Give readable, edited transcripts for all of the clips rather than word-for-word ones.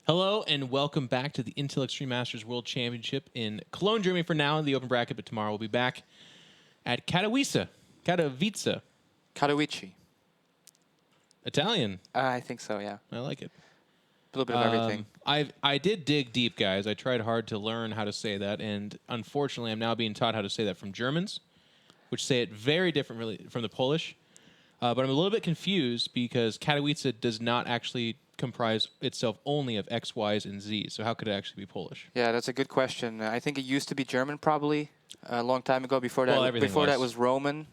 Hello and welcome back to the Intel Extreme Masters World Championship in Cologne, Germany for now in the open bracket, but tomorrow we'll be back at Katowice. Katowice. Italian. I think so, yeah. I like it. A little bit of everything. I did dig deep, guys. I tried hard to learn how to say that, and unfortunately I'm now being taught how to say that from Germans, which say it very differently from the Polish. But I'm a little bit confused because Katowice does not actually comprise itself only of X, Y's, and Z's. So how could it actually be Polish? Yeah, that's a good question. I think it used to be German probably a long time ago. Before that was Roman.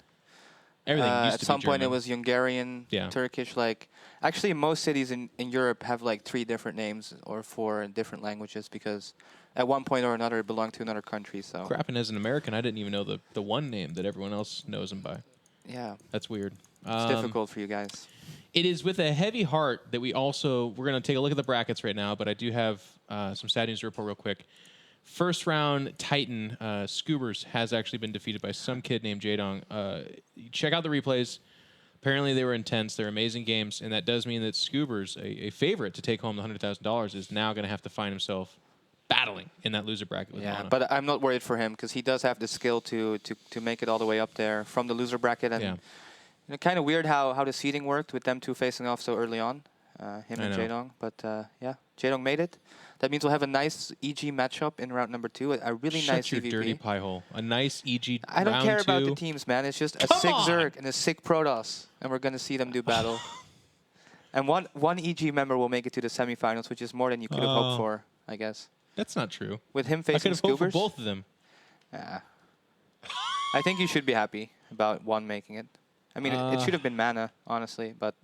Everything used at to some be German. point it was Hungarian, Turkish. Like actually, most cities in Europe have like 3 different names or 4 in different languages because at one point or another it belonged to another country. So crap, and as an American, I didn't even know the one name that everyone else knows them by. Yeah, that's weird. It's difficult for you guys. It is with a heavy heart that we're going to take a look at the brackets right now, but I do have some sad news to report real quick. First round Titan, Scoobers, has actually been defeated by some kid named Jaedong. Check out the replays. Apparently they were intense. They're amazing games, and that does mean that Scoobers, a favorite to take home the $100,000, is now going to have to find himself battling in that loser bracket with Mana. But I'm not worried for him because he does have the skill to make it all the way up there from the loser bracket. And kind of weird how the seeding worked with them 2 facing off so early on, him and Jaedong. But yeah, Jaedong made it. That means we'll have a nice EG matchup in round number 2. A really nice your EVP. Dirty pie hole. A nice EG. I don't care round 2. about the teams, man. It's just a sick Zerg and a sick Protoss, and we're gonna see them do battle. And one EG member will make it to the semifinals, which is more than you could have hoped for, I guess. That's not true. With him facing I could have hoped for Scoobers, both of them. Yeah. I think you should be happy about one making it. I mean, it should have been Mana, honestly, but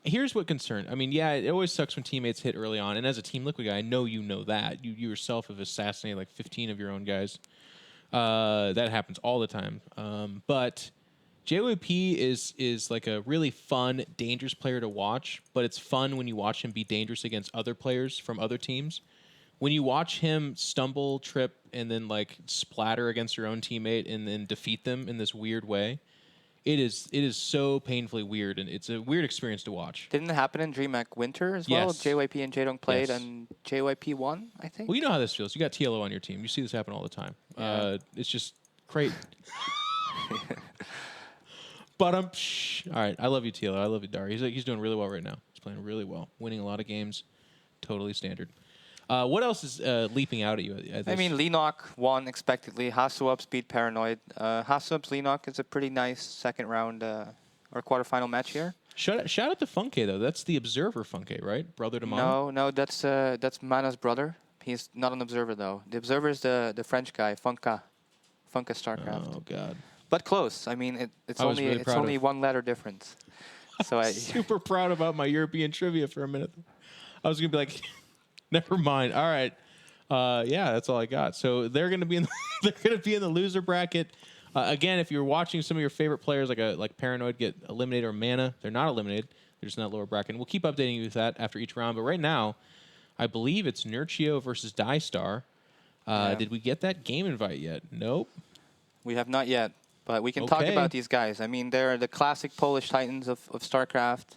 here's what concerned. I mean, yeah, it always sucks when teammates hit early on. And as a Team Liquid guy, I know you know that. You yourself have assassinated like 15 of your own guys. That happens all the time. But JYP is like a really fun, dangerous player to watch. But it's fun when you watch him be dangerous against other players from other teams. When you watch him stumble, trip, and then like splatter against your own teammate and then defeat them in this weird way, it is so painfully weird, and it's a weird experience to watch. Didn't it happen in DreamHack Winter as well? JYP and Jaedong played, and JYP won, I think? Well, you know how this feels. You got TLO on your team. You see this happen all the time. Yeah. It's just great. But all right, I love you, TLO. I love you, Dar. He's doing really well right now. He's playing really well, winning a lot of games. Totally standard. What else is leaping out at you? I mean, Lenok won expectedly. Hasuups beat Paranoid. Hasuups Lenok is a pretty nice second round or quarterfinal match here. Shout out to Funke though. That's the Observer Funke, right? Brother to Mana. No, that's Mana's brother. He's not an Observer though. The Observer is the French guy, Funka StarCraft. Oh God. But close. I mean, it's only 1 letter difference. So I super proud about my European trivia for a minute. I was gonna be like. Never mind. All right. Yeah, that's all I got. So they're going to be in the loser bracket. Again, if you're watching some of your favorite players like Paranoid get eliminated or Mana, they're not eliminated. They're just in that lower bracket. And we'll keep updating you with that after each round. But right now, I believe it's Nerchio versus Diestar. Did we get that game invite yet? Nope. We have not yet. But we can talk about these guys. I mean, they're the classic Polish titans of StarCraft.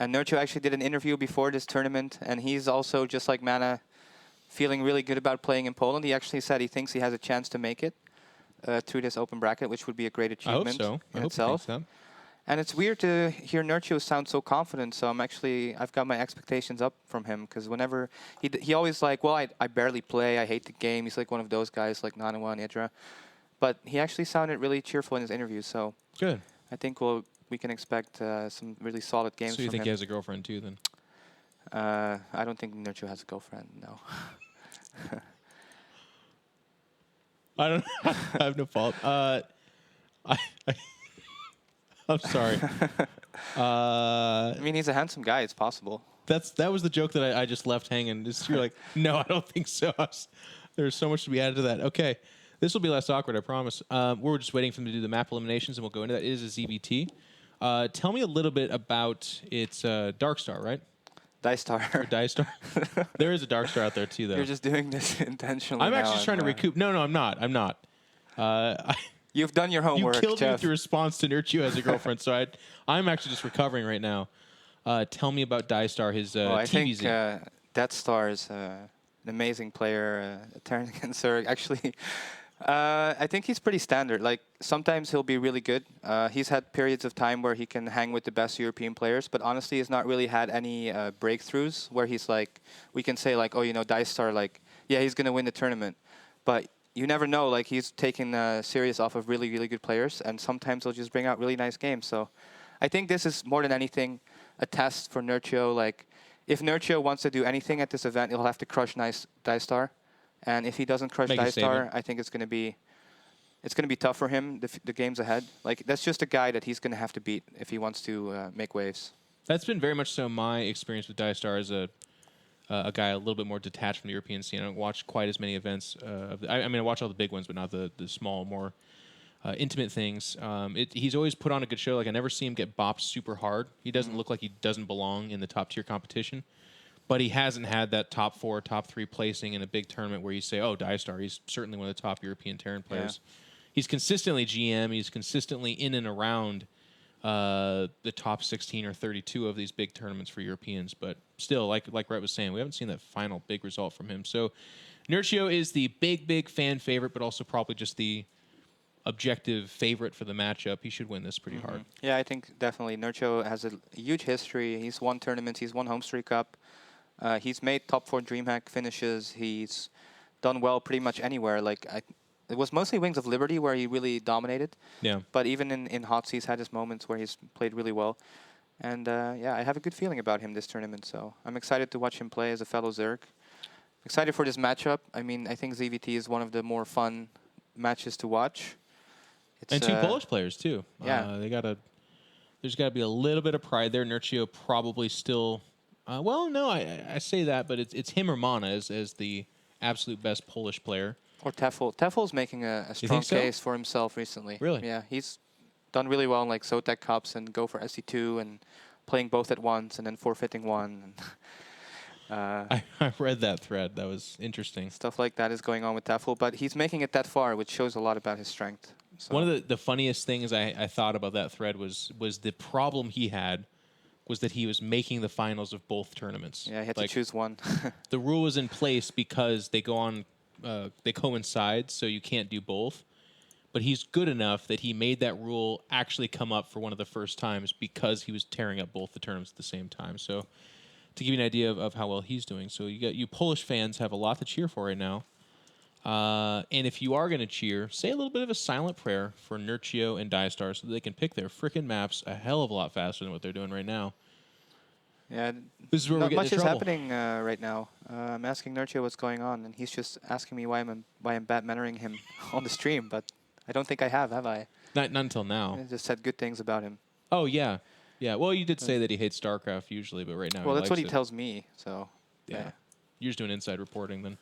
And Nerchio actually did an interview before this tournament, and he's also, just like Mana, feeling really good about playing in Poland. He actually said he thinks he has a chance to make it through this open bracket, which would be a great achievement in itself. And it's weird to hear Nerchio sound so confident, so I've got my expectations up from him, because whenever, he always like, well, I barely play, I hate the game. He's like one of those guys like Nanawa and Idra. But he actually sounded really cheerful in his interview, so good. I think we can expect some really solid games from him. So you think he has a girlfriend too, then? I don't think Nerchio has a girlfriend, no. I have no fault. I'm sorry. I mean, he's a handsome guy. It's possible. That was the joke that I just left hanging. You're like, no, I don't think so. There's so much to be added to that. Okay. This will be less awkward, I promise. We're just waiting for them to do the map eliminations, and we'll go into that. It is a ZBT. Tell me a little bit about its Darkstar, right? Diestar. Diestar. There is a Darkstar out there, too, though. You're just doing this intentionally. I'm actually just trying to recoup. No, I'm not. I'm not. You've done your homework, You killed me Jeff. with your response to Nerchio as a girlfriend, so I'm actually just recovering right now. Tell me about Diestar, his TVZ. I think Deathstar is an amazing player. Terran against Zerg. Actually, I think he's pretty standard. Like, sometimes he'll be really good. He's had periods of time where he can hang with the best European players, but honestly, he's not really had any breakthroughs where he's like, we can say like, oh, you know, Diestar, like, yeah, he's gonna win the tournament, but you never know. Like, he's taken serious off of really, really good players, and sometimes he'll just bring out really nice games. So, I think this is more than anything a test for Nerchio. Like, if Nerchio wants to do anything at this event, he'll have to crush Diestar. And if he doesn't crush Diestar, I think it's going to be tough for him the games ahead. Like, that's just a guy that he's going to have to beat if he wants to make waves. That's been very much so my experience with Diestar as a guy a little bit more detached from the European scene. I don't watch quite as many events. I mean, I watch all the big ones, but not the small, more intimate things. He's always put on a good show. Like, I never see him get bopped super hard. He doesn't look like he doesn't belong in the top tier competition. But he hasn't had that top 4, top 3 placing in a big tournament where you say, oh, Diestar, he's certainly one of the top European Terran players. Yeah. He's consistently GM. He's consistently in and around the top 16 or 32 of these big tournaments for Europeans. But still, like Rhett was saying, we haven't seen that final big result from him. So Nerchio is the big fan favorite, but also probably just the objective favorite for the matchup. He should win this pretty hard. Yeah, I think definitely. Nerchio has a huge history. He's won tournaments. He's won Homestreet Cup. He's made top 4 DreamHack finishes. He's done well pretty much anywhere. Like, it was mostly Wings of Liberty where he really dominated. Yeah. But even in HOTS, he's had his moments where he's played really well. And yeah, I have a good feeling about him this tournament. So I'm excited to watch him play as a fellow Zerg. Excited for this matchup. I mean, I think ZVT is one of the more fun matches to watch. It's, and 2 Polish players too. Yeah. There's got to be a little bit of pride there. Nerchio probably still. Well, no, I say that, but it's him or Mana as the absolute best Polish player. Or Tefl. Tefl's making a strong case for himself recently. Really? Yeah, he's done really well in like Zotac Cups and go for SC2 and playing both at once and then forfeiting one. I read that thread. That was interesting. Stuff like that is going on with Tefl, but he's making it that far, which shows a lot about his strength. So. One of the funniest things I thought about that thread was the problem he had was that he was making the finals of both tournaments. Yeah, he had to choose one. The rule was in place because they go on, they coincide, so you can't do both. But he's good enough that he made that rule actually come up for one of the first times because he was tearing up both the tournaments at the same time. So to give you an idea of how well he's doing. So you Polish fans have a lot to cheer for right now. And if you are going to cheer, say a little bit of a silent prayer for Nerchio and Diestar so that they can pick their frickin' maps a hell of a lot faster than what they're doing right now. Yeah, this is where not we're much is happening right now. I'm asking Nerchio what's going on, and he's just asking me why I'm bad mannering him on the stream. But I don't think I have I? Not until now. I just said good things about him. Oh yeah, yeah. Well, you did say that he hates StarCraft usually, but right now. Well, that's what he it. tells me. So yeah, you're just doing inside reporting then.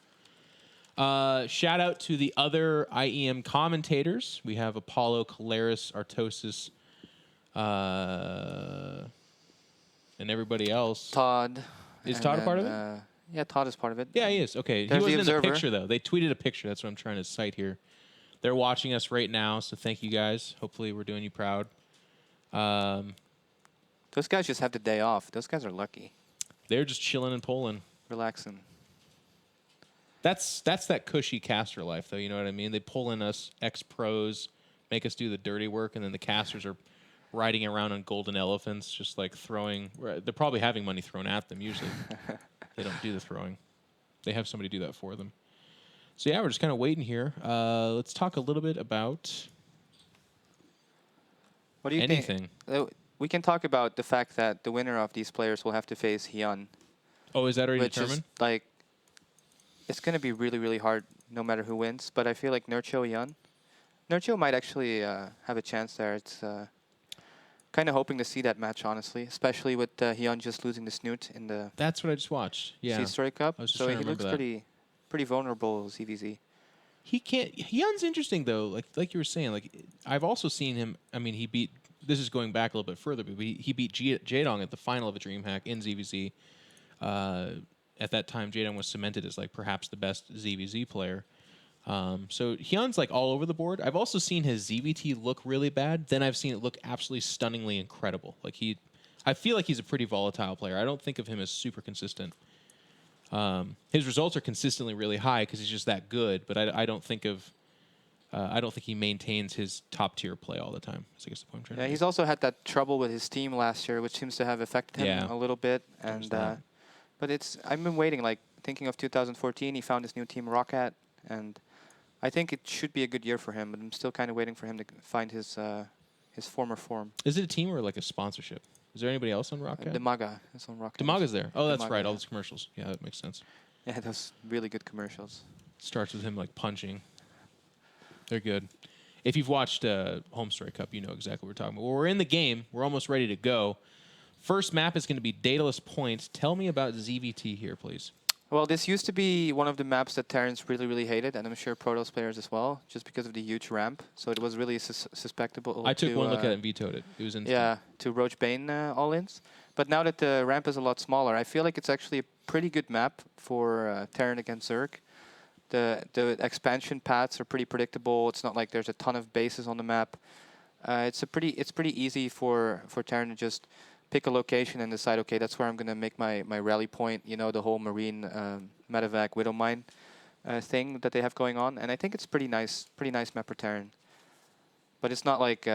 Shout out to the other IEM commentators. We have Apollo, Caleris, Artosis, and everybody else. Todd. Is Todd a part of it? Yeah, Todd is part of it. Yeah, he is. Okay. There's he wasn't the in the picture, though. They tweeted a picture. That's what I'm trying to cite here. They're watching us right now, so thank you guys. Hopefully we're doing you proud. Those guys just have the day off. Those guys are lucky. They're just chilling in Poland. Relaxing. That's that cushy caster life, though. You know what I mean? They pull in us ex-pros, make us do the dirty work, and then the casters are riding around on golden elephants, just like throwing. They're probably having money thrown at them usually. They don't do the throwing. They have somebody do that for them. So yeah, we're just kind of waiting here. Let's talk a little bit about what do you anything. Think? We can talk about the fact that the winner of these players will have to face Hyun. Oh, is that already determined? Is like, it's going to be really, really hard no matter who wins. But I feel like Nerchio Hyun. Nerchio might actually have a chance there. It's kind of hoping to see that match, honestly, especially with Hyun just losing the snoot in the. That's what I just watched. Yeah. Story Cup. So he looks pretty vulnerable, ZVZ. He can't. Hyun's interesting though. Like you were saying. Like I've also seen him. I mean, he beat. This is going back a little bit further, but he beat Jaedong at the final of a DreamHack in ZVZ. At that time, Jaedong was cemented as like perhaps the best ZVZ player. So Hyun's like all over the board. I've also seen his ZVT look really bad. Then I've seen it look absolutely stunningly incredible. Like I feel like he's a pretty volatile player. I don't think of him as super consistent. His results are consistently really high because he's just that good. But I don't think he maintains his top tier play all the time. That's I guess the point I'm trying to make. He's also had that trouble with his team last year, which seems to have affected him a little bit. And but I've been waiting, like thinking of 2014. He found his new team, Rocket, and I think it should be a good year for him. But I'm still kind of waiting for him to find his former form. Is it a team or like a sponsorship? Is there anybody else on Rocket? Demaga is on Rocket. Demaga's there. Oh, that's right. All those commercials. Yeah, that makes sense. Yeah, those really good commercials. Starts with him like punching. They're good. If you've watched Home Story Cup, you know exactly what we're talking about. Well, we're in the game. We're almost ready to go. First map is going to be Daedalus Point. Tell me about ZVT here, please. Well, this used to be one of the maps that Terrans really, really hated, and I'm sure Protoss players as well, just because of the huge ramp. So it was really susceptible. I took one look at it and vetoed it. It was instant. Yeah, to Roach Bane all-ins. But now that the ramp is a lot smaller, I feel like it's actually a pretty good map for Terran against Zerg. The expansion paths are pretty predictable. It's not like there's a ton of bases on the map. It's pretty easy for Terran to just pick a location and decide, okay, that's where I'm going to make my rally point, you know, the whole Marine medevac Widow Mine thing that they have going on. And I think it's pretty nice map for Terran. But it's not like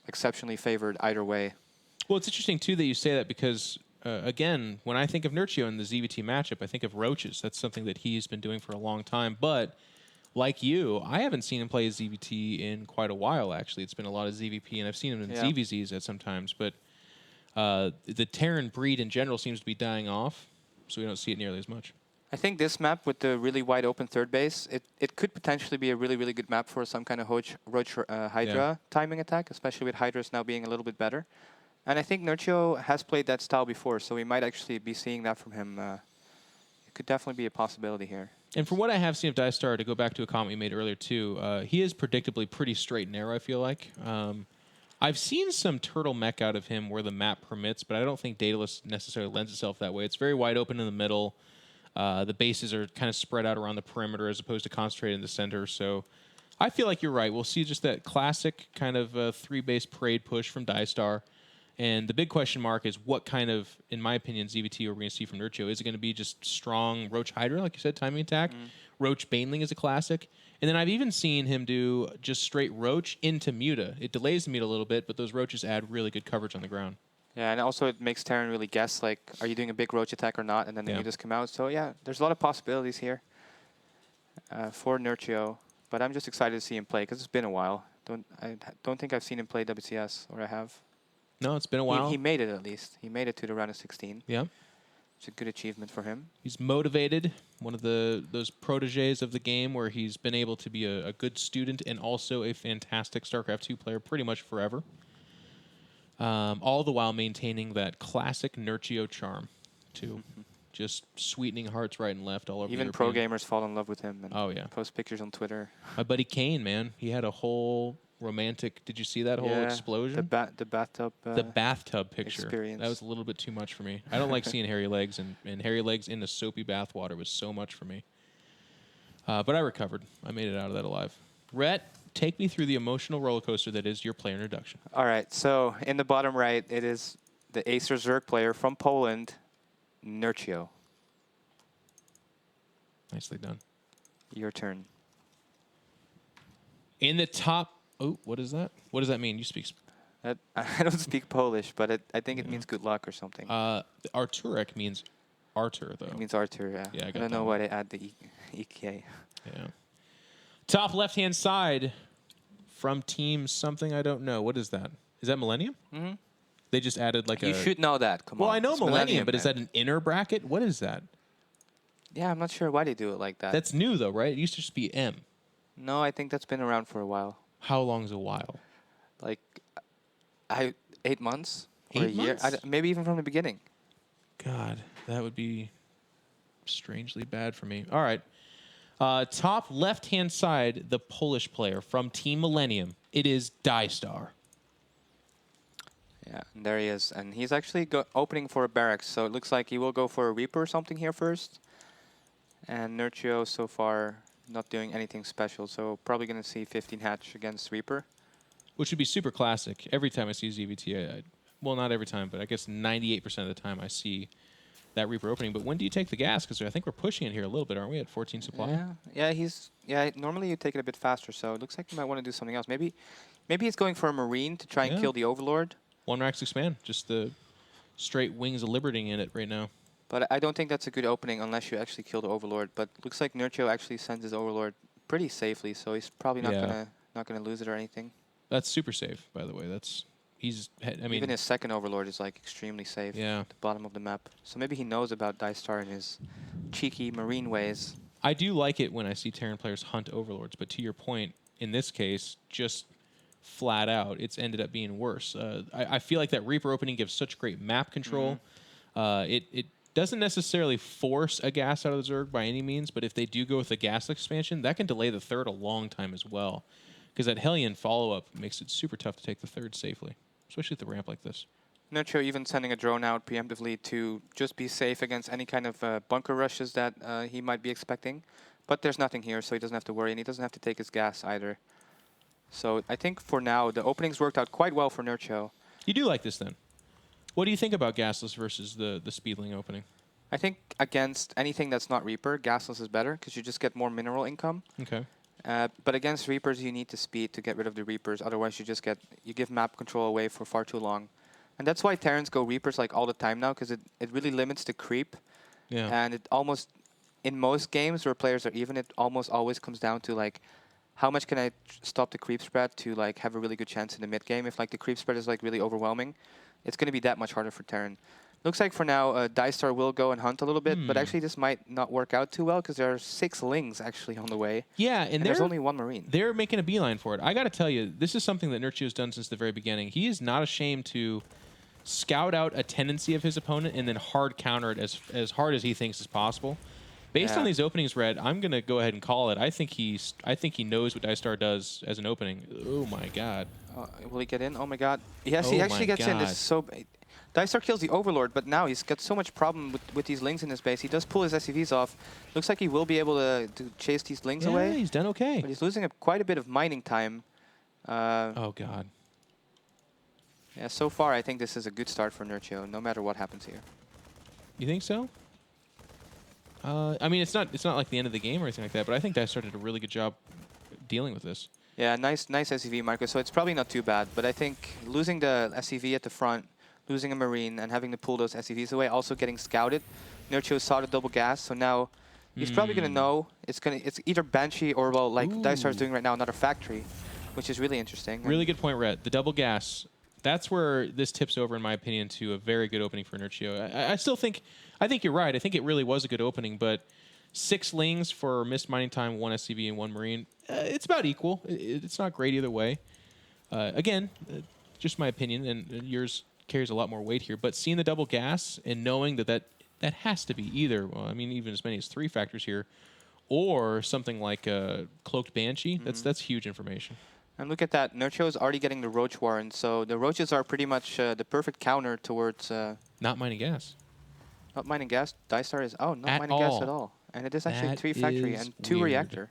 exceptionally favored either way. Well, it's interesting, too, that you say that because, again, when I think of Nerchio in the ZVT matchup, I think of roaches. That's something that he's been doing for a long time. But like you, I haven't seen him play ZVT in quite a while, actually. It's been a lot of ZVP, and I've seen him in ZVZs at sometimes. But the Terran breed in general seems to be dying off, so we don't see it nearly as much. I think this map with the really wide open third base, it could potentially be a really, really good map for some kind of Roach Hydra timing attack, especially with Hydras now being a little bit better. And I think Nerchio has played that style before, so we might actually be seeing that from him. It could definitely be a possibility here. And from what I have seen of Diestar, to go back to a comment you made earlier too, he is predictably pretty straight and narrow, I feel like. I've seen some turtle mech out of him where the map permits, but I don't think Daedalus necessarily lends itself that way. It's very wide open in the middle. The bases are kind of spread out around the perimeter as opposed to concentrated in the center. So I feel like you're right. We'll see just that classic kind of three-base parade push from Diestar. And the big question mark is what kind of, in my opinion, ZVT are we going to see from Nerchio? Is it going to be just strong Roach Hydra, like you said, timing attack? Roach Baneling is a classic. And then I've even seen him do just straight Roach into Muta. It delays the Muta a little bit, but those Roaches add really good coverage on the ground. Yeah, and also it makes Terran really guess, like, are you doing a big Roach attack or not? And then the Mutas come out. So yeah, there's a lot of possibilities here for Nerchio. But I'm just excited to see him play because it's been a while. I don't think I've seen him play WCS, or I have. No, it's been a while. He made it at least. He made it to the round of 16. Yeah. It's a good achievement for him. He's motivated, one of those proteges of the game where he's been able to be a good student and also a fantastic StarCraft 2 player pretty much forever. All the while maintaining that classic Nerchio charm, too. Just sweetening hearts right and left all over. Even pro gamers fall in love with him and post pictures on Twitter. My buddy Kane, man, he had a whole romantic. Did you see that whole explosion? The bathtub. The bathtub picture. Experience. That was a little bit too much for me. I don't like seeing hairy legs, and hairy legs in the soapy bathwater was so much for me. But I recovered. I made it out of that alive. Rhett, take me through the emotional roller coaster that is your player introduction. All right. So in the bottom right, it is the Acer Zerg player from Poland, Nerchio. Nicely done. Your turn. In the top. Oh, what is that? What does that mean? You speak. I don't speak Polish, but I think it means good luck or something. Arturek means Artur, though. It means Artur, yeah. Yeah, I don't know why they add the EK. Yeah. Top left-hand side from team something I don't know. What is that? Is that Millennium? Mm-hmm. They just added like You should know that. Come on. Well, I know It's Millennium, but is man. that an inner bracket? What is that? Yeah, I'm not sure why they do it like that. That's new, though, right? It used to just be M. No, I think that's been around for a while. How long's a while? Like, 8 months or 8 a year, months? maybe even from the beginning. God, that would be strangely bad for me. All right. Top left-hand side, the Polish player from Team Millennium. It is Diestar. Yeah, and there he is. And he's actually opening for a barracks, so it looks like he will go for a Reaper or something here first. And Nerchio so far not doing anything special, so probably going to see 15 hatch against Reaper. Which would be super classic. Every time I see ZVT, well, not every time, but I guess 98% of the time I see that Reaper opening. But when do you take the gas? Because I think we're pushing it here a little bit, aren't we? At 14 supply. Yeah. Normally you take it a bit faster, so it looks like you might want to do something else. Maybe he's going for a Marine to try and kill the Overlord. One Rax expand, just the straight Wings of Liberty in it right now. But I don't think that's a good opening unless you actually kill the Overlord. But looks like Nerchio actually sends his Overlord pretty safely, so he's probably not gonna lose it or anything. That's super safe, by the way. I mean, even his second Overlord is like extremely safe at the bottom of the map. So maybe he knows about Diestar and his cheeky Marine ways. I do like it when I see Terran players hunt Overlords, but to your point, in this case, just flat out, it's ended up being worse. I feel like that Reaper opening gives such great map control. It doesn't necessarily force a gas out of the Zerg by any means, but if they do go with the gas expansion, that can delay the third a long time as well. Because that Hellion follow-up makes it super tough to take the third safely, especially at the ramp like this. Nerchio even sending a drone out preemptively to just be safe against any kind of bunker rushes that he might be expecting. But there's nothing here, so he doesn't have to worry, and he doesn't have to take his gas either. So I think for now, the openings worked out quite well for Nerchio. You do like this then? What do you think about gasless versus the Speedling opening? I think against anything that's not Reaper, gasless is better because you just get more mineral income. Okay. But against Reapers, you need to speed to get rid of the Reapers. Otherwise, you give map control away for far too long. And that's why Terrans go Reapers like all the time now, because it really limits the creep. Yeah. And it almost, in most games where players are even, it almost always comes down to like, how much can I stop the creep spread to like have a really good chance in the mid game? If like the creep spread is like really overwhelming, it's going to be that much harder for Terran. Looks like for now, Diestar will go and hunt a little bit, but actually this might not work out too well because there are 6 Lings actually on the way. Yeah, and there's only 1 Marine. They're making a beeline for it. I got to tell you, this is something that Nerchio's done since the very beginning. He is not ashamed to scout out a tendency of his opponent and then hard counter it as hard as he thinks is possible. Based on these openings, Red, I'm going to go ahead and call it. I think he knows what Diestar does as an opening. Oh my god. Will he get in? Oh my god. Yes, he actually gets in. This is so... Diestar kills the Overlord, but now he's got so much problem with these Lings in his base. He does pull his SCVs off. Looks like he will be able to chase these Lings away. Yeah, he's done okay. But he's losing quite a bit of mining time. Oh god. Yeah, so far I think this is a good start for Nerchio, no matter what happens here. You think so? I mean, it's not like the end of the game or anything like that, but I think Diestar did a really good job dealing with this. Yeah, nice SCV, Marco. So it's probably not too bad, but I think losing the SCV at the front, losing a Marine, and having to pull those SCVs away, also getting scouted. Nerchio saw the double gas, so now he's probably going to know it's either Banshee or, well, like Diestar is doing right now, another factory, which is really interesting. Really good point, Rhett. The double gas, that's where this tips over, in my opinion, to a very good opening for Nerchio. I think you're right. I think it really was a good opening, but 6 Lings for missed mining time, 1 SCV, and 1 Marine, it's about equal. It's not great either way. Again, just my opinion, and yours carries a lot more weight here, but seeing the double gas and knowing that has to be either, well, I mean, even as many as 3 factors here, or something like a Cloaked Banshee, that's huge information. And look at that, Nerchio is already getting the Roach Warren, so the Roaches are pretty much the perfect counter towards... not mining gas. Not mining gas. Diestar is... Oh, not mining gas at all. And it is actually 3 factory and 2 reactor.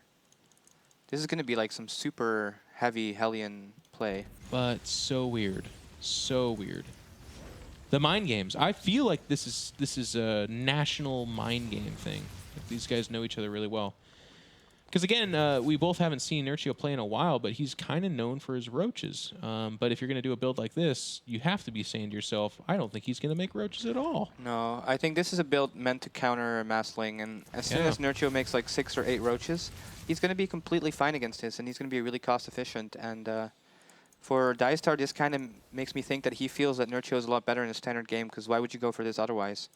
This is going to be like some super heavy Hellion play. But so weird. So weird. The mind games. I feel like this is a national mind game thing. Like these guys know each other really well. Because again, we both haven't seen Nerchio play in a while, but he's kind of known for his roaches. But if you're going to do a build like this, you have to be saying to yourself, I don't think he's going to make roaches at all. No, I think this is a build meant to counter Massling, and as soon as Nerchio makes like 6 or 8 roaches, he's going to be completely fine against this, and he's going to be really cost efficient. And for Diestar, this kind of makes me think that he feels that Nerchio is a lot better in a standard game, because why would you go for this otherwise?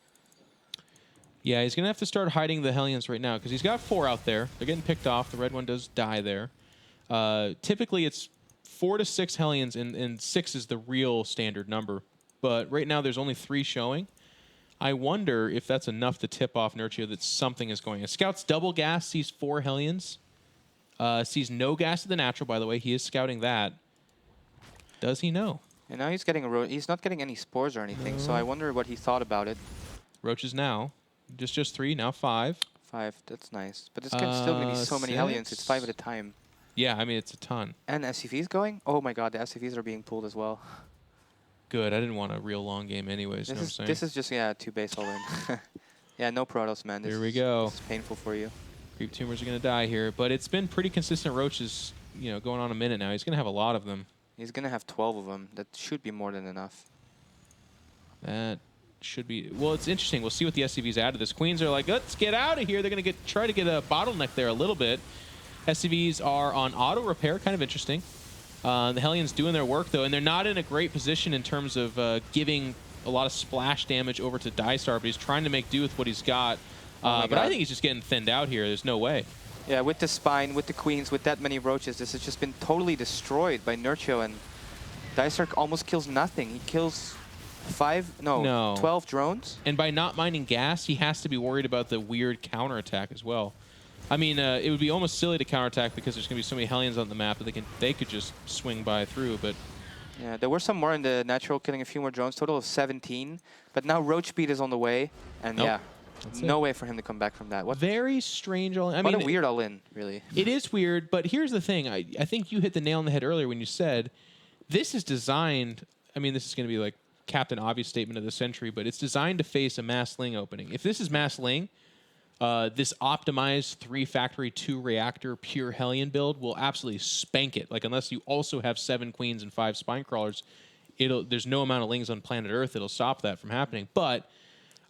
Yeah, he's going to have to start hiding the Hellions right now, because he's got 4 out there. They're getting picked off. The red one does die there. Typically, it's 4 to 6 Hellions, and 6 is the real standard number. But right now, there's only 3 showing. I wonder if that's enough to tip off Nerchio that something is going on. Scouts double gas, sees 4 Hellions. Sees no gas to the natural, by the way. He is scouting that. Does he know? And now he's getting he's not getting any spores or anything, so I wonder what he thought about it. Roaches now. Just 3, now 5. 5, that's nice. But it's still going to be so many Hellions. It's 5 at a time. Yeah, I mean, it's a ton. And SCVs going? Oh my god, the SCVs are being pulled as well. Good. I didn't want a real long game anyways. This is just, 2 base all in. Yeah, no Protoss, man. Here we go. This is painful for you. Creep tumors are going to die here, but it's been pretty consistent roaches, going on a minute now. He's going to have a lot of them. He's going to have 12 of them. That should be more than enough. That should be... Well, it's interesting. We'll see what the SCVs add to this. Queens are like, let's get out of here. They're going to try to get a bottleneck there a little bit. SCVs are on auto repair. Kind of interesting. The Hellions doing their work, though, and they're not in a great position in terms of giving a lot of splash damage over to Diestar, but he's trying to make do with what he's got. But I think he's just getting thinned out here. There's no way. Yeah, with the Spine, with the Queens, with that many roaches, this has just been totally destroyed by Nerchio, and Diestar almost kills nothing. He kills 12 drones. And by not mining gas, he has to be worried about the weird counterattack as well. I mean, it would be almost silly to counterattack because there's going to be so many Hellions on the map that they could just swing by through, but... Yeah, there were some more in the natural, killing a few more drones, total of 17. But now Roach Speed is on the way, and yeah, no way for him to come back from that. What very strange all-in. I mean, what a weird all-in, really. It is weird, but here's the thing. I think you hit the nail on the head earlier when you said this is designed... I mean, this is going to be like Captain Obvious statement of the century, but it's designed to face a Mass Ling opening. If this is Mass Ling, this optimized 3-factory 2-reactor pure Hellion build will absolutely spank it. Like, unless you also have 7 Queens and 5 Spine Crawlers, there's no amount of Lings on planet Earth that'll stop that from happening. But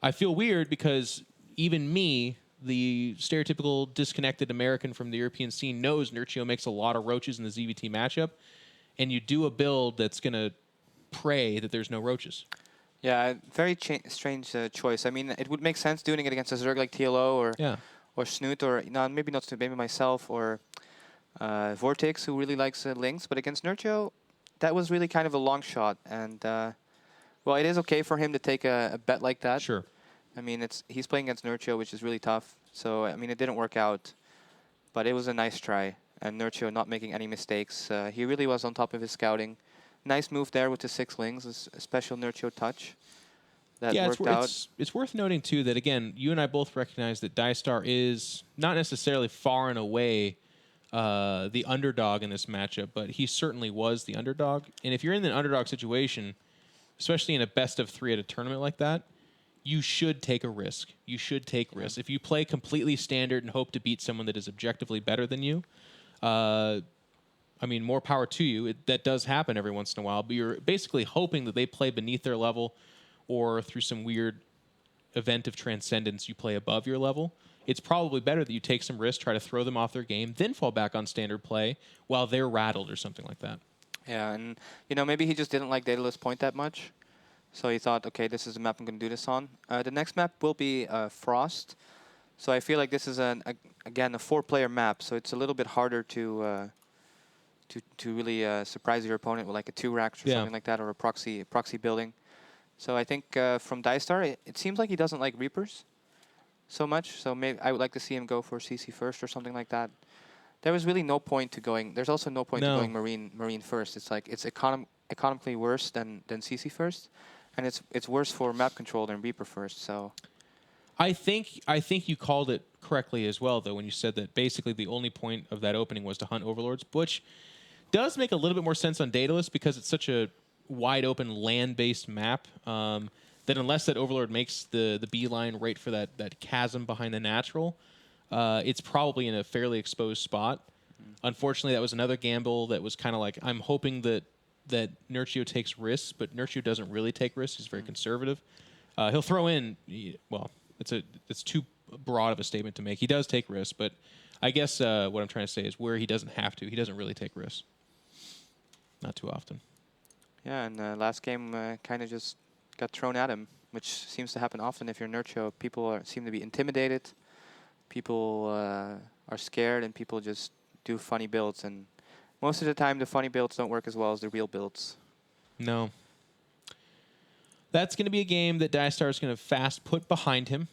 I feel weird because even me, the stereotypical disconnected American from the European scene, knows Nerchio makes a lot of roaches in the ZVT matchup, and you do a build that's going to pray that there's no roaches. Yeah, very strange choice. I mean, it would make sense doing it against a Zerg like TLO or Snoot, or maybe not Snoot, maybe myself, or Vortex, who really likes Lings. But against Nerchio, that was really kind of a long shot. And, well, it is okay for him to take a bet like that. Sure. I mean, he's playing against Nerchio, which is really tough. So, I mean, it didn't work out. But it was a nice try. And Nerchio not making any mistakes. He really was on top of his scouting. Nice move there with the 6 Lings, a special Nerchio touch. That worked out. It's worth noting, too, that, again, you and I both recognize that Diestar is not necessarily far and away the underdog in this matchup, but he certainly was the underdog. And if you're in the underdog situation, especially in a best-of-3 at a tournament like that, you should take a risk. You should take risks. If you play completely standard and hope to beat someone that is objectively better than you, I mean, more power to you. That does happen every once in a while, but you're basically hoping that they play beneath their level, or through some weird event of transcendence, you play above your level. It's probably better that you take some risks, try to throw them off their game, then fall back on standard play while they're rattled or something like that. Yeah, and maybe he just didn't like Daedalus Point that much, so he thought, okay, this is the map I'm going to do this on. The next map will be Frost, so I feel like this is again a 4-player map, so it's a little bit harder to really surprise your opponent with like a 2-rack or something like that, or a proxy building. So I think from Diestar, it seems like he doesn't like Reapers so much. So maybe I would like to see him go for CC first or something like that. There was really no point to going. There's also no point to going Marine first. It's like it's economically worse than CC first, and it's worse for map control than Reaper first. So I think you called it correctly as well, though, when you said that basically the only point of that opening was to hunt Overlords, which does make a little bit more sense on Daedalus because it's such a wide open land-based map that unless that Overlord makes the beeline right for that chasm behind the natural, it's probably in a fairly exposed spot. Unfortunately, that was another gamble that was kind of like, I'm hoping that Nerchio takes risks, but Nerchio doesn't really take risks. He's very conservative. He'll throw in, well, it's too broad of a statement to make. He does take risks, but I guess what I'm trying to say is where he doesn't have to, he doesn't really take risks. Not too often. Yeah, and last game kind of just got thrown at him, which seems to happen often if you're Nerchio. People seem to be intimidated. People are scared, and people just do funny builds. And most of the time, the funny builds don't work as well as the real builds. No. That's going to be a game that Diestar is going to fast put behind him.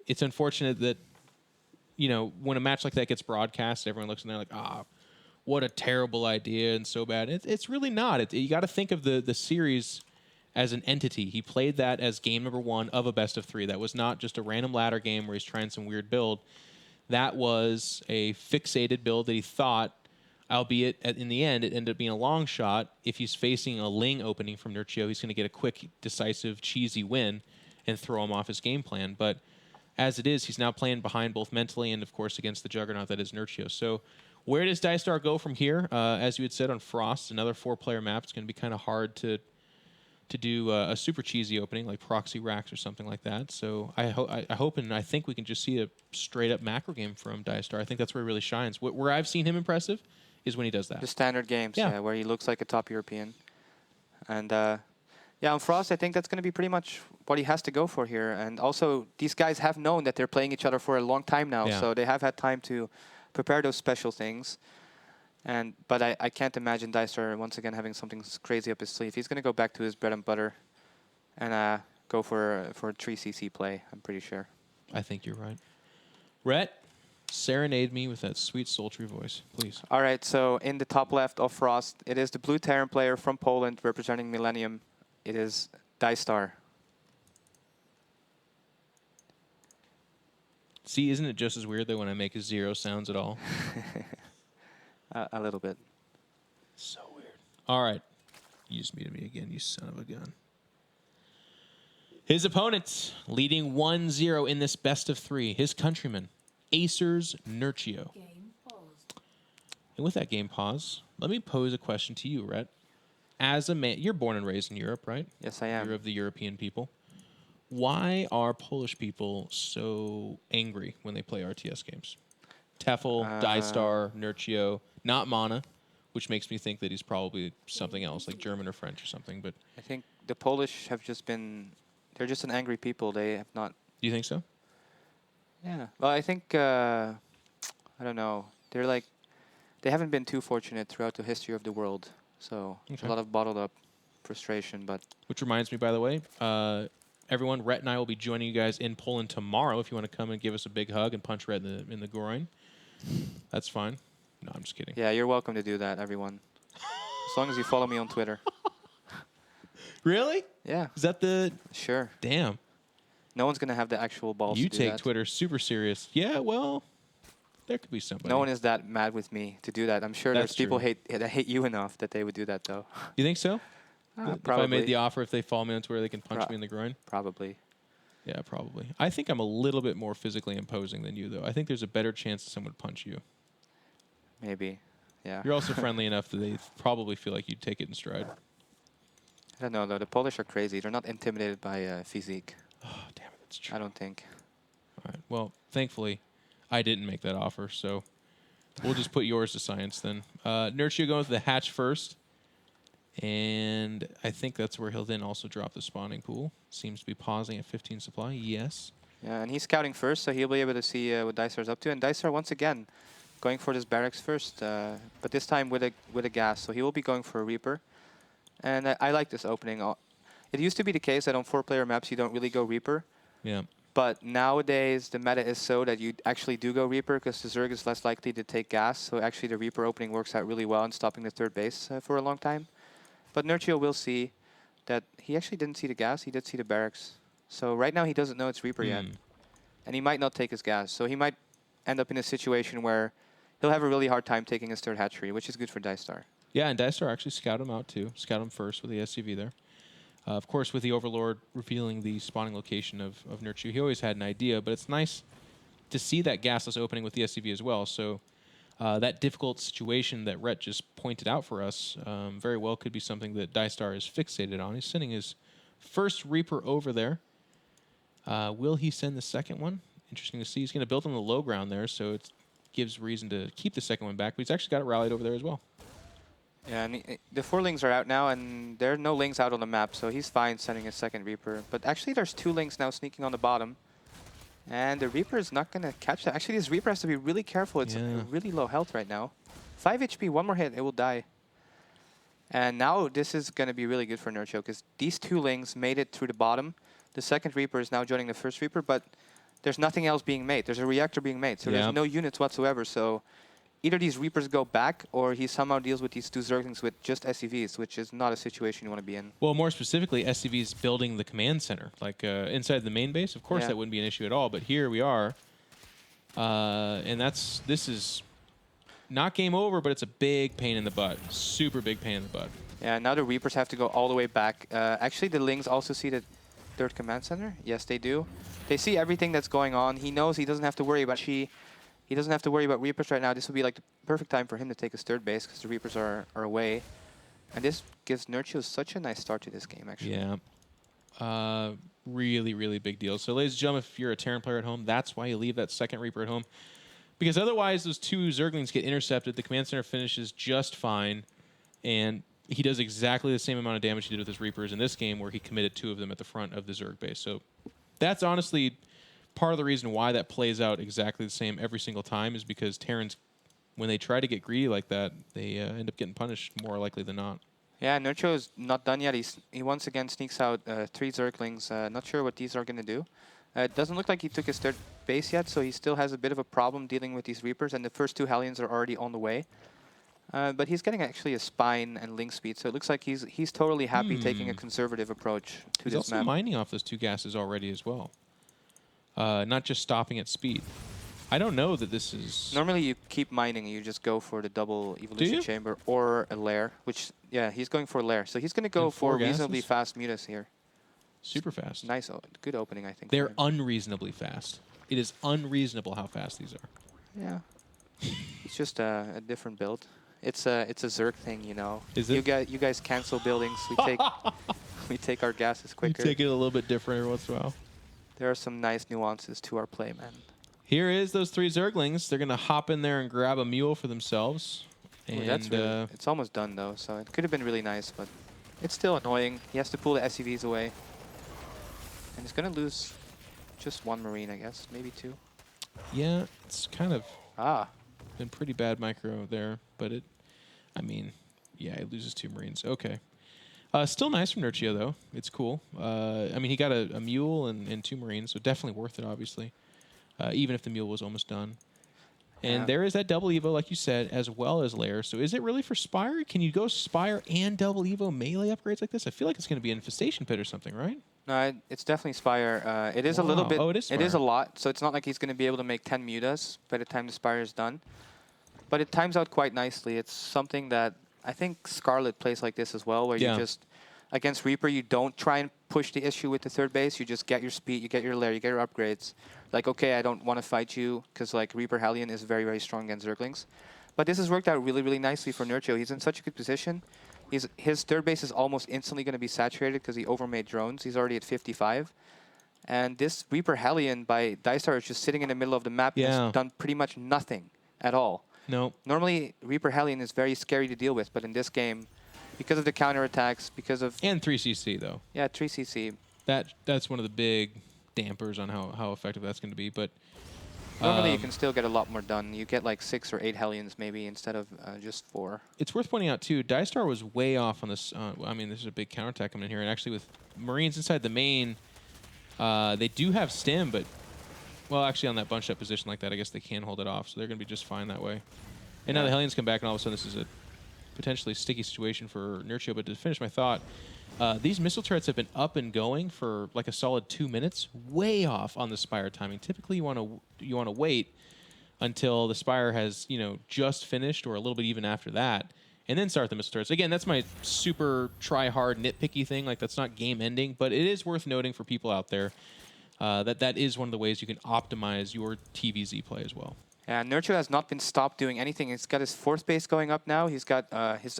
It's unfortunate that, when a match like that gets broadcast, everyone looks and they're like, what a terrible idea and so bad. It's really not. You got to think of the series as an entity. He played that as game number 1 of a best-of-3. That was not just a random ladder game where he's trying some weird build. That was a fixated build that he thought, albeit in the end, it ended up being a long shot. If he's facing a Ling opening from Nerchio, he's going to get a quick, decisive, cheesy win and throw him off his game plan. But as it is, he's now playing behind both mentally and, of course, against the juggernaut that is Nerchio. So where does Diestar go from here? As you had said on Frost, another 4-player map. It's going to be kind of hard to do a super cheesy opening like Proxy Racks or something like that. So I hope and I think we can just see a straight-up macro game from Diestar. I think that's where he really shines. Where I've seen him impressive is when he does that. The standard games, yeah, where he looks like a top European. And yeah, on Frost, I think that's going to be pretty much what he has to go for here. And also, these guys have known that they're playing each other for a long time now, so they have had time to prepare those special things. But I can't imagine Diestar once again having something crazy up his sleeve. He's going to go back to his bread and butter and go for a 3CC play, I'm pretty sure. I think you're right. Rhett, serenade me with that sweet, sultry voice, please. All right, so in the top left of Frost, it is the blue Terran player from Poland representing Millennium. It is Diestar. See, isn't it just as weird, though, when I make a zero sounds at all? A little bit. So weird. All right. You just muted me again, you son of a gun. His opponent, leading 1-0 in this best of 3. His countryman, Acer's Nerchio. Game paused. And with that game pause, let me pose a question to you, Rhett. As a man, you're born and raised in Europe, right? Yes, I am. You're of the European people. Why are Polish people so angry when they play RTS games? Tefl, Diestar, Nerchio, not Mana, which makes me think that he's probably something else, like German or French or something. But I think the Polish have just been, they're just an angry people. They have not. Do you think so? Yeah. Well, I think, I don't know. They're like, they haven't been too fortunate throughout the history of the world. So a lot of bottled up frustration. But which reminds me, by the way, everyone, Rhett and I will be joining you guys in Poland tomorrow. If you want to come and give us a big hug and punch Rhett in the groin, that's fine. No, I'm just kidding. Yeah, you're welcome to do that, everyone. As long as you follow me on Twitter. Really? Yeah. Is that the... Sure. Damn. No one's going to have the actual balls to do that. You take Twitter super serious. Yeah, well, there could be somebody. No one is that mad with me to do that. I'm sure there's people that hate you enough that they would do that, though. You think so? Probably. If I made the offer, if they follow me on Twitter, they can punch me in the groin? Probably. Yeah, probably. I think I'm a little bit more physically imposing than you, though. I think there's a better chance that someone would punch you. Maybe. Yeah. You're also friendly enough that they probably feel like you'd take it in stride. I don't know, though. The Polish are crazy. They're not intimidated by physique. Oh, damn it. That's true. I don't think. All right. Well, thankfully, I didn't make that offer, so we'll just put yours to science then. Nerchio going with the hatch first. And I think that's where he'll then also drop the spawning pool. Seems to be pausing at 15 supply. Yes. Yeah, and he's scouting first, so he'll be able to see what Diestar's up to. And Diestar, once again, going for this barracks first, but this time with a gas. So he will be going for a Reaper. And I like this opening. It used to be the case that on 4-player maps you don't really go Reaper. Yeah. But nowadays the meta is so that you actually do go Reaper because the Zerg is less likely to take gas. So actually the Reaper opening works out really well in stopping the third base for a long time. But Nerchio will see that he actually didn't see the gas. He did see the barracks. So right now he doesn't know it's Reaper yet. And he might not take his gas. So he might end up in a situation where he'll have a really hard time taking his third hatchery, which is good for Diestar. Yeah, and Diestar actually scout him out too. Scout him first with the SCV there. Of course, with the Overlord revealing the spawning location of Nerchio, he always had an idea, but it's nice to see that gasless opening with the SCV as well. So that difficult situation that Rhett just pointed out for us very well could be something that Diestar is fixated on. He's sending his first Reaper over there. Will he send the second one? Interesting to see. He's going to build on the low ground there, so it gives reason to keep the second one back, but he's actually got it rallied over there as well. Yeah, and the 4 lings are out now, and there are no lings out on the map, so he's fine sending his second Reaper. But actually, there's 2 lings now sneaking on the bottom, and the Reaper is not going to catch that. Actually, this Reaper has to be really careful. It's really low health right now. 5 HP, 1 more hit, it will die. And now this is going to be really good for Nerchio, because these 2 lings made it through the bottom. The second Reaper is now joining the first Reaper, but there's nothing else being made. There's a reactor being made, so there's no units whatsoever. So either these Reapers go back, or he somehow deals with these 2 Zerglings with just SCVs, which is not a situation you want to be in. Well, more specifically, SCV's building the command center, like inside the main base. Of course, that wouldn't be an issue at all, but here we are. And this is not game over, but it's a big pain in the butt. Super big pain in the butt. Yeah, now the Reapers have to go all the way back. Actually, the Lings also see that third command center? Yes, they do. They see everything that's going on. He knows he doesn't have to worry about he doesn't have to worry about Reapers right now. This would be like the perfect time for him to take his third base because the Reapers are away. And this gives Nerchio such a nice start to this game, actually. Yeah. Really, really big deal. So, ladies and gentlemen, if you're a Terran player at home, that's why you leave that second Reaper at home. Because otherwise, those two Zerglings get intercepted. The command center finishes just fine. And he does exactly the same amount of damage he did with his Reapers in this game, where he committed 2 of them at the front of the Zerg base. So that's honestly part of the reason why that plays out exactly the same every single time, is because Terrans, when they try to get greedy like that, they end up getting punished more likely than not. Yeah, Nerchio is not done yet. He once again sneaks out 3 Zerglings. Not sure what these are going to do. It doesn't look like he took his third base yet, so he still has a bit of a problem dealing with these Reapers, and the first 2 Hellions are already on the way. But he's getting actually a Spine and Link Speed, so it looks like he's totally happy taking a conservative approach to He's this also map. mining off those 2 gases already as well. Not just stopping at speed. I don't know that this is... Normally you keep mining, you just go for the double evolution chamber or a lair, which, yeah, he's going for a lair. So he's going to go for reasonably fast mutas here. Super fast. Nice, good opening, I think. They're unreasonably fast. It is unreasonable how fast these are. Yeah. It's just a different build. It's a Zerg thing, you know. Is it? You guys cancel buildings. We take our gases quicker. We take it a little bit different every once in a while. There are some nice nuances to our play, man. Here is those 3 Zerglings. They're going to hop in there and grab a mule for themselves. And that's really, it's almost done, though, so it could have been really nice, but it's still annoying. He has to pull the SCVs away. And he's going to lose just 1 Marine, I guess. Maybe 2. Yeah, it's kind of been pretty bad micro there, but I mean, yeah, he loses 2 Marines. Okay. Still nice from Nerchio, though. It's cool. I mean, he got a mule and 2 Marines, so definitely worth it, obviously. Even if the mule was almost done. And there is that double Evo, like you said, as well as Lair. So is it really for Spire? Can you go Spire and double Evo melee upgrades like this? I feel like it's going to be an Infestation Pit or something, right? No, it's definitely Spire. It is a little bit... Oh, it is Spire. It is a lot, so it's not like he's going to be able to make 10 mutas by the time the Spire is done. But it times out quite nicely. It's something that I think Scarlet plays like this as well, where you just... Against Reaper, you don't try and push the issue with the third base. You just get your speed, you get your lair, you get your upgrades. Like, okay, I don't want to fight you because, like, Reaper Hellion is very, very strong against Zerglings. But this has worked out really, really nicely for Nerchio. He's in such a good position. His third base is almost instantly going to be saturated because he overmade drones. He's already at 55. And this Reaper Hellion by Diestar is just sitting in the middle of the map and has done pretty much nothing at all. No. Normally, Reaper Hellion is very scary to deal with, but in this game... Because of the counterattacks, because of... And 3CC, though. Yeah, 3CC. That's one of the big dampers on how effective that's going to be. But normally you can still get a lot more done. You get like 6 or 8 Hellions maybe instead of just 4. It's worth pointing out, too, Diestar was way off on this. I mean, this is a big counterattack coming in here. And actually with Marines inside the main, they do have stim, but... Well, actually on that bunched up position like that, I guess they can hold it off. So they're going to be just fine that way. And now the Hellions come back, and all of a sudden this is a potentially sticky situation for Nerchio. But to finish my thought, these missile turrets have been up and going for like a solid 2 minutes, way off on the Spire timing. Typically, you want to wait until the Spire has just finished or a little bit even after that, and then start the missile turrets. Again, that's my super try hard nitpicky thing. Like that's not game ending, but it is worth noting for people out there that is one of the ways you can optimize your TVZ play as well. Yeah, Nerchio has not been stopped doing anything. He's got his 4th base going up now. He's got his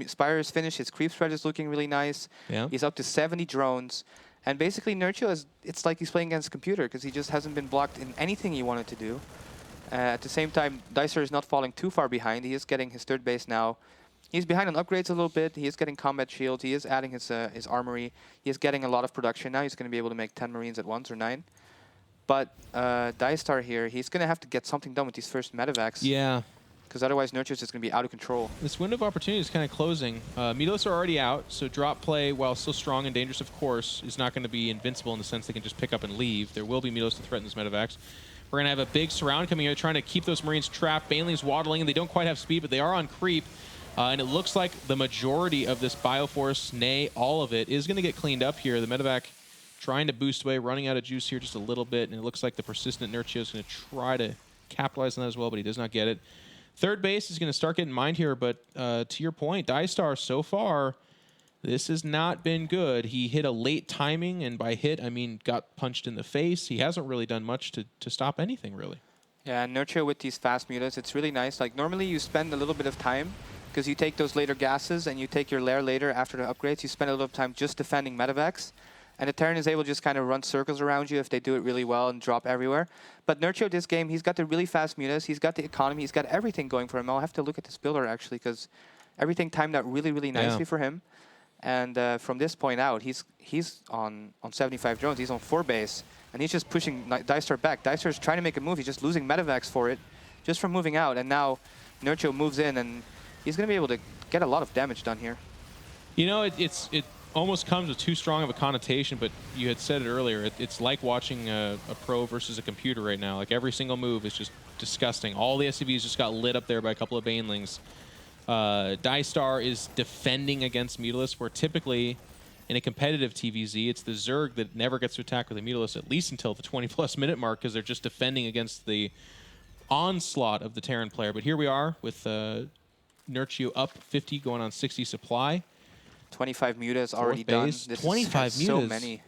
Spire is finished. His creep spread is looking really nice. Yeah. He's up to 70 drones. And basically Nerchio it's like he's playing against a computer because he just hasn't been blocked in anything he wanted to do. At the same time, Diestar is not falling too far behind. He is getting his 3rd base now. He's behind on upgrades a little bit. He is getting combat shields. He is adding his armory. He is getting a lot of production now. He's going to be able to make 10 Marines at once or 9. But Diestar here, he's going to have to get something done with these first medevacs. Yeah. Because otherwise Nerchio's just going to be out of control. This window of opportunity is kind of closing. Milos are already out, so drop play, while still strong and dangerous, of course, is not going to be invincible in the sense they can just pick up and leave. There will be Milos to threaten those medevacs. We're going to have a big surround coming here, trying to keep those Marines trapped. Baneling's waddling, and they don't quite have speed, but they are on creep. And it looks like the majority of this Bioforce, nay, all of it, is going to get cleaned up here. The medevac trying to boost away, running out of juice here just a little bit, and it looks like the persistent Nerchio is going to try to capitalize on that as well, but he does not get it. Third base is going to start getting mined here, but to your point, Diestar so far This has not been good. He hit a late timing, and by hit, I mean got punched in the face. He hasn't really done much to stop anything, really. Yeah, Nerchio with these fast mutas, it's really nice. Like, normally you spend a little bit of time, because you take those later gases and you take your lair later after the upgrades. You spend a little time just defending medevacs. And the Terran is able to just kind of run circles around you if they do it really well and drop everywhere. But Nerchio this game, he's got the really fast mutas, he's got the economy, he's got everything going for him. I'll have to look at this builder actually, because everything timed out really, really nicely for him. And from this point out, he's on 75 drones, he's on 4 base, and he's just pushing Diestar back. Diestar is trying to make a move, he's just losing medevacs for it, just from moving out. And now Nerchio moves in, and he's going to be able to get a lot of damage done here. You know, it almost comes with too strong of a connotation, but you had said it earlier. It's like watching a pro versus a computer right now. Like, every single move is just disgusting. All the SCVs just got lit up there by a couple of Banelings. Diestar is defending against Mutalisk, where typically in a competitive TVZ, it's the Zerg that never gets to attack with a Mutalisk, at least until the 20-plus minute mark, because they're just defending against the onslaught of the Terran player. But here we are with Nerchio up 50, going on 60 supply. 25 mutas already done. This 25 mutas. So many.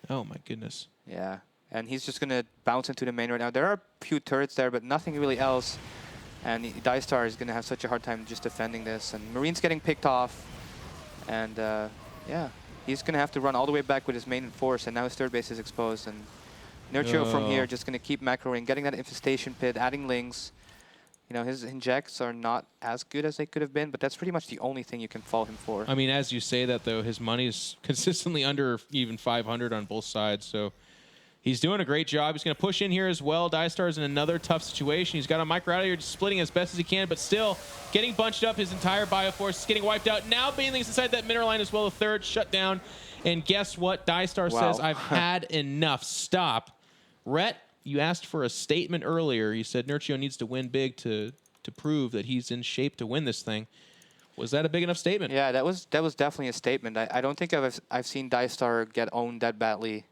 Oh my goodness. Yeah, and he's just gonna bounce into the main right now. There are a few turrets there, but nothing really else. And Diestar is gonna have such a hard time just defending this. And Marine's getting picked off. And yeah, he's gonna have to run all the way back with his main force. And now his third base is exposed. And Nerchio from here just gonna keep macroing, getting that infestation pit, adding lings. You know, his injects are not as good as they could have been, but that's pretty much the only thing you can fault him for. I mean, as you say that, though, his money is consistently under even 500 on both sides, so he's doing a great job. He's going to push in here as well. Diestar's in another tough situation. He's got a micro out of here, just splitting as best as he can, but still getting bunched up. His entire Bioforce is getting wiped out. Now Baneling's inside that mineral line as well, the third shut down. And guess what? Diestar says, I've had enough. Stop. Rhett, you asked for a statement earlier. You said Nerchio needs to win big to prove that he's in shape to win this thing. Was that a big enough statement? Yeah, that was definitely a statement. I don't think I've seen Diestar get owned that badly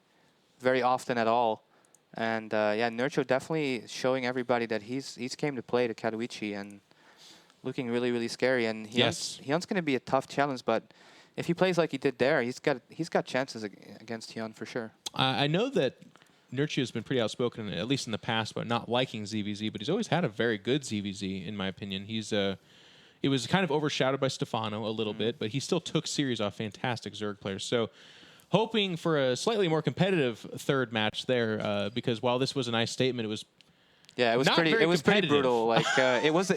very often at all. And yeah, Nerchio definitely showing everybody that he's came to play to Katowice and looking really, really scary. And Hyun's going to be a tough challenge, but if he plays like he did there, he's got chances against Hyun for sure. I know that Nerchio has been pretty outspoken, at least in the past, about not liking ZVZ, but he's always had a very good ZVZ, in my opinion. It was kind of overshadowed by Stefano a little bit, but he still took series off fantastic Zerg players. So hoping for a slightly more competitive third match there, because while this was a nice statement, it was pretty brutal. Like it was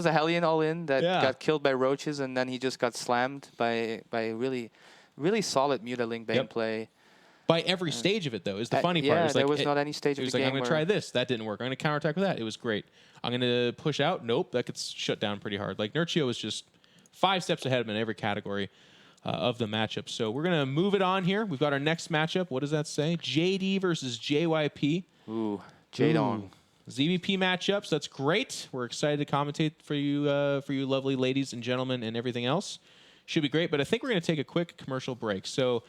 a Hellion all in that got killed by roaches, and then he just got slammed by really, really solid Mutaling Bane play. By every stage of it, though, is the funny part. Yeah, there was not any stage of the game. I'm going to try this. That didn't work. I'm going to counterattack with that. It was great. I'm going to push out. Nope. That gets shut down pretty hard. Like, Nerchio was just 5 steps ahead of him in every category of the matchup. So we're going to move it on here. We've got our next matchup. What does that say? JD versus JYP. Ooh, Jadong. ZVP matchups. That's great. We're excited to commentate for you lovely ladies and gentlemen and everything else. Should be great. But I think we're going to take a quick commercial break. So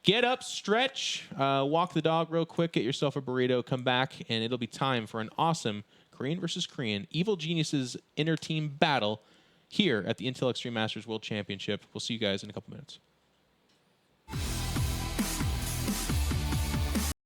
get up, stretch, walk the dog real quick, get yourself a burrito, come back, and it'll be time for an awesome Korean versus Korean Evil Geniuses inter-team battle here at the Intel Extreme Masters World Championship. We'll see you guys in a couple minutes.